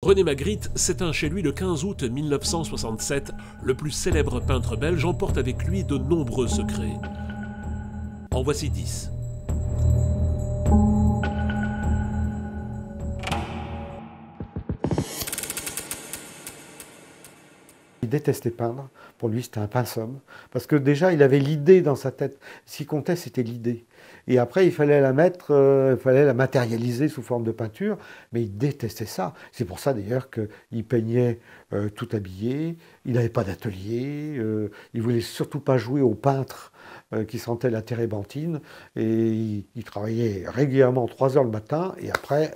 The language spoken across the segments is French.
René Magritte s'éteint chez lui le 15 août 1967. Le plus célèbre peintre belge emporte avec lui de nombreux secrets. En voici 10. Il détestait peindre. Pour lui, c'était un pince-homme. Parce que déjà, il avait l'idée dans sa tête. Ce qui comptait, c'était l'idée. Et après, il fallait la mettre, il fallait la matérialiser sous forme de peinture. Mais il détestait ça. C'est pour ça, d'ailleurs, qu'il peignait tout habillé. Il n'avait pas d'atelier. Il voulait surtout pas jouer aux peintres qui sentaient la térébenthine. Et il travaillait régulièrement 3 heures le matin. Et après,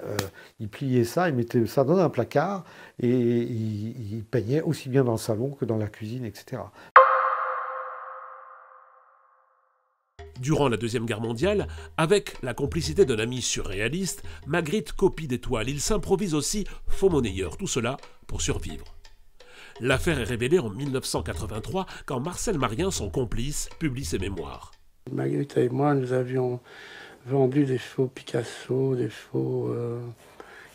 il pliait ça, il mettait ça dans un placard. Et il peignait aussi bien dans le salon que dans la cuisine, etc. Durant la Deuxième Guerre mondiale, avec la complicité d'un ami surréaliste, Magritte copie des toiles. Il s'improvise aussi faux monnayeur, tout cela pour survivre. L'affaire est révélée en 1983 quand Marcel Marien, son complice, publie ses mémoires. Magritte et moi, nous avions vendu des faux Picasso, des faux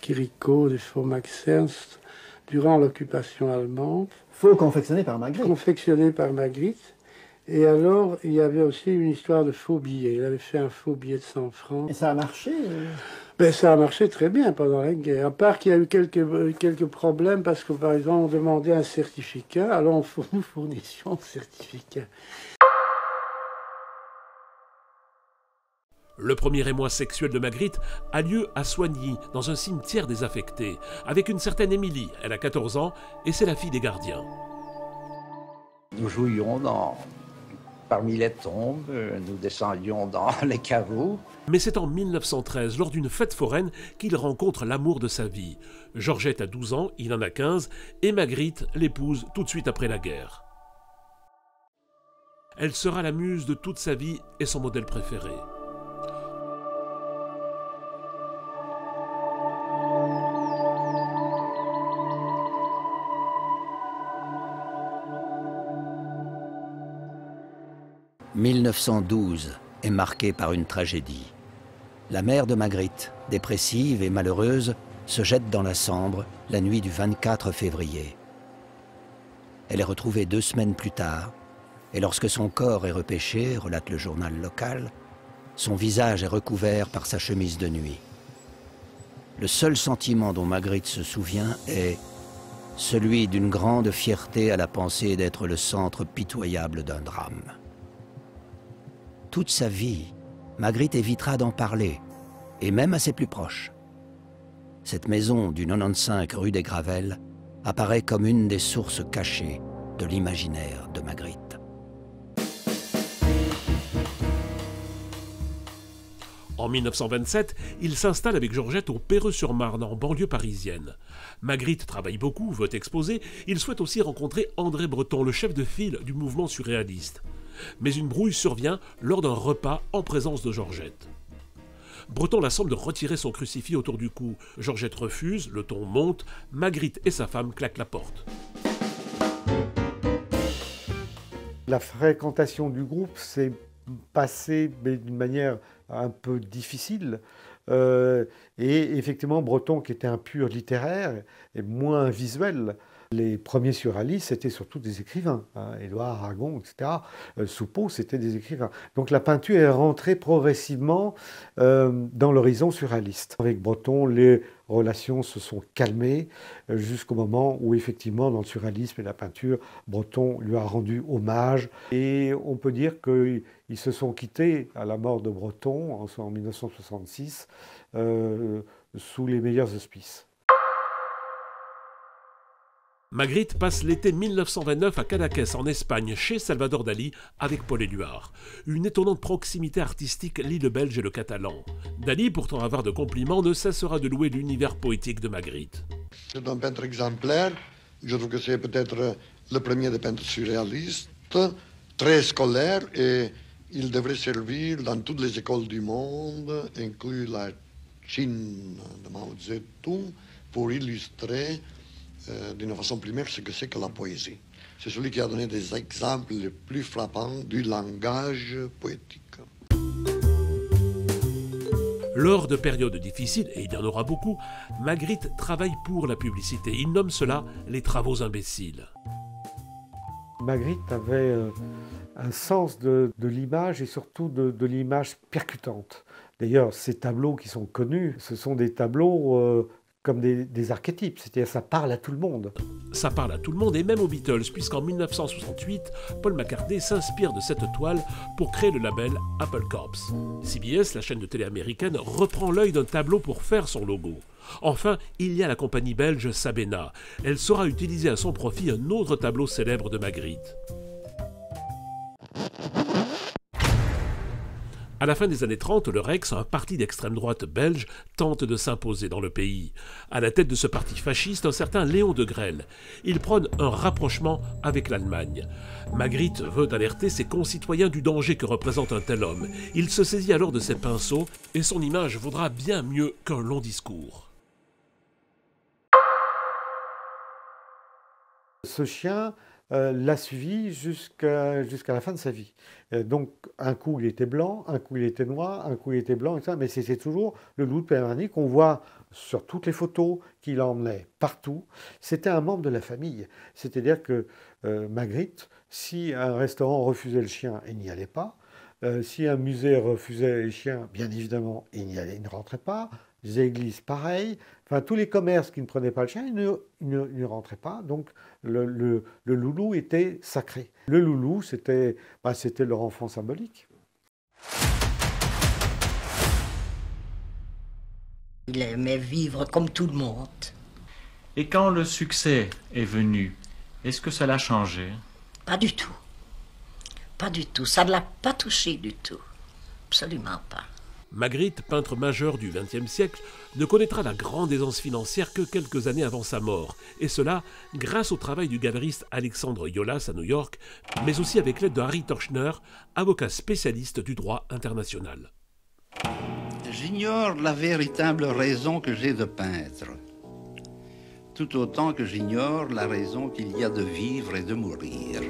Chirico, des faux Max Ernst durant l'occupation allemande. Faux confectionnés par Magritte. Confectionnés par Magritte. Et alors, il y avait aussi une histoire de faux billets. Il avait fait un faux billet de 100 francs. Et ça a marché Ben, ça a marché très bien pendant la guerre. À part qu'il y a eu quelques problèmes parce que, par exemple, on demandait un certificat. Alors, nous fournissions un certificat. Le premier émoi sexuel de Magritte a lieu à Soigny, dans un cimetière désaffecté, avec une certaine Émilie. Elle a 14 ans et c'est la fille des gardiens. Nous jouions parmi les tombes, nous descendions dans les caveaux. Mais c'est en 1913, lors d'une fête foraine, qu'il rencontre l'amour de sa vie. Georgette a 12 ans, il en a 15, et Magritte l'épouse tout de suite après la guerre. Elle sera la muse de toute sa vie et son modèle préféré. « 1912 est marqué par une tragédie. La mère de Magritte, dépressive et malheureuse, se jette dans la Sambre la nuit du 24 février. Elle est retrouvée 2 semaines plus tard, et lorsque son corps est repêché, relate le journal local, son visage est recouvert par sa chemise de nuit. Le seul sentiment dont Magritte se souvient est celui d'une grande fierté à la pensée d'être le centre pitoyable d'un drame. Toute sa vie, Magritte évitera d'en parler, et même à ses plus proches. Cette maison du 95 rue des Gravelles apparaît comme une des sources cachées de l'imaginaire de Magritte. En 1927, il s'installe avec Georgette au Perreux-sur-Marne, en banlieue parisienne. Magritte travaille beaucoup, veut exposer. Il souhaite aussi rencontrer André Breton, le chef de file du mouvement surréaliste. Mais une brouille survient lors d'un repas en présence de Georgette. Breton la somme de retirer son crucifix autour du cou. Georgette refuse, le ton monte, Magritte et sa femme claquent la porte. La fréquentation du groupe s'est passée d'une manière un peu difficile. Et effectivement, Breton, qui était un pur littéraire, et moins visuel. Les premiers surréalistes, c'était surtout des écrivains. Édouard Aragon, etc. Soupeau, c'était des écrivains. Donc la peinture est rentrée progressivement dans l'horizon surréaliste. Avec Breton, les relations se sont calmées jusqu'au moment où, effectivement, dans le surréalisme et la peinture, Breton lui a rendu hommage. Et on peut dire qu'ils se sont quittés à la mort de Breton en 1966 sous les meilleurs auspices. Magritte passe l'été 1929 à Cadaqués, en Espagne, chez Salvador Dali, avec Paul Éluard. Une étonnante proximité artistique lie le belge et le catalan. Dali, pourtant avare de compliments, ne cessera de louer l'univers poétique de Magritte. C'est un peintre exemplaire. Je trouve que c'est peut-être le premier des peintres surréalistes, très scolaire, et il devrait servir dans toutes les écoles du monde, inclus la Chine de Mao Zedong, pour illustrer d'une façon primaire ce que c'est que la poésie. C'est celui qui a donné des exemples les plus frappants du langage poétique. Lors de périodes difficiles, et il y en aura beaucoup, Magritte travaille pour la publicité. Il nomme cela les travaux imbéciles. Magritte avait un sens de l'image et surtout de l'image percutante. D'ailleurs, ces tableaux qui sont connus, ce sont des tableaux comme des archétypes, c'est-à-dire ça parle à tout le monde. Ça parle à tout le monde et même aux Beatles, puisqu'en 1968, Paul McCartney s'inspire de cette toile pour créer le label Apple Corps. CBS, la chaîne de télé américaine, reprend l'œil d'un tableau pour faire son logo. Enfin, il y a la compagnie belge Sabena. Elle saura utiliser à son profit un autre tableau célèbre de Magritte. À la fin des années 30, le Rex, un parti d'extrême droite belge, tente de s'imposer dans le pays. À la tête de ce parti fasciste, un certain Léon de Grelle. Il prône un rapprochement avec l'Allemagne. Magritte veut alerter ses concitoyens du danger que représente un tel homme. Il se saisit alors de ses pinceaux et son image vaudra bien mieux qu'un long discours. Ce chien l'a suivi jusqu'à la fin de sa vie. Donc un coup il était blanc, un coup il était noir, un coup il était blanc, etc. Mais c'était toujours le loup de Père qu'on voit sur toutes les photos qu'il emmenait partout. C'était un membre de la famille. C'est-à-dire que Magritte, si un restaurant refusait le chien, il n'y allait pas. Si un musée refusait les chiens, bien évidemment, il ne rentrait pas. Les églises, pareil. Enfin, tous les commerces qui ne prenaient pas le chien, ils ne rentraient pas. Donc, le loulou était sacré. Le loulou, c'était leur enfant symbolique. Il aimait vivre comme tout le monde. Et quand le succès est venu, est-ce que ça l'a changé? Pas du tout. Pas du tout. Ça ne l'a pas touché du tout. Absolument pas. Magritte, peintre majeur du XXe siècle, ne connaîtra la grande aisance financière que quelques années avant sa mort, et cela grâce au travail du galeriste Alexandre Yolas à New York, mais aussi avec l'aide de Harry Torchner, avocat spécialiste du droit international. J'ignore la véritable raison que j'ai de peindre, tout autant que j'ignore la raison qu'il y a de vivre et de mourir.